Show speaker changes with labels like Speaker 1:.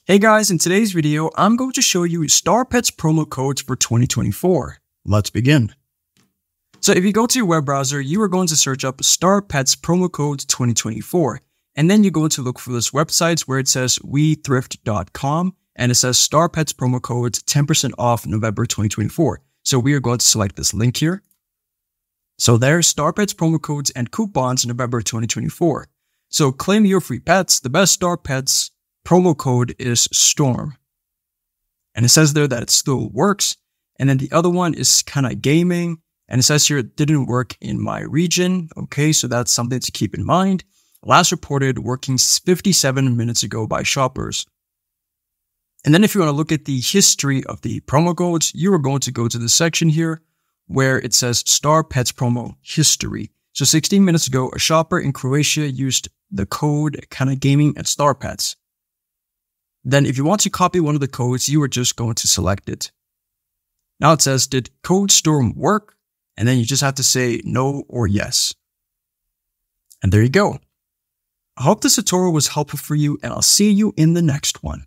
Speaker 1: Hey guys, in today's video, I'm going to show you Starpets promo codes for 2024. Let's begin. So if you go to your web browser, you are going to search up Starpets promo code 2024. And then you're going to look for this website where it says wethrift.com and it says Starpets promo code 10% off November 2024. So we are going to select this link here. So there's Starpets promo codes and coupons November 2024. So claim your free pets. The best Starpets promo code is Storm. And it says there that it still works. And then the other one is kind of gaming. And it says here it didn't work in my region. Okay, so that's something to keep in mind. Last reported working 57 minutes ago by shoppers. And then if you want to look at the history of the promo codes, you are going to go to the section here where it says Starpets promo history. So 16 minutes ago, a shopper in Croatia used the code kind of gaming at Starpets. Then if you want to copy one of the codes, you are just going to select it. Now it says, did code Storm work? And then you just have to say no or yes. And there you go. I hope this tutorial was helpful for you, and I'll see you in the next one.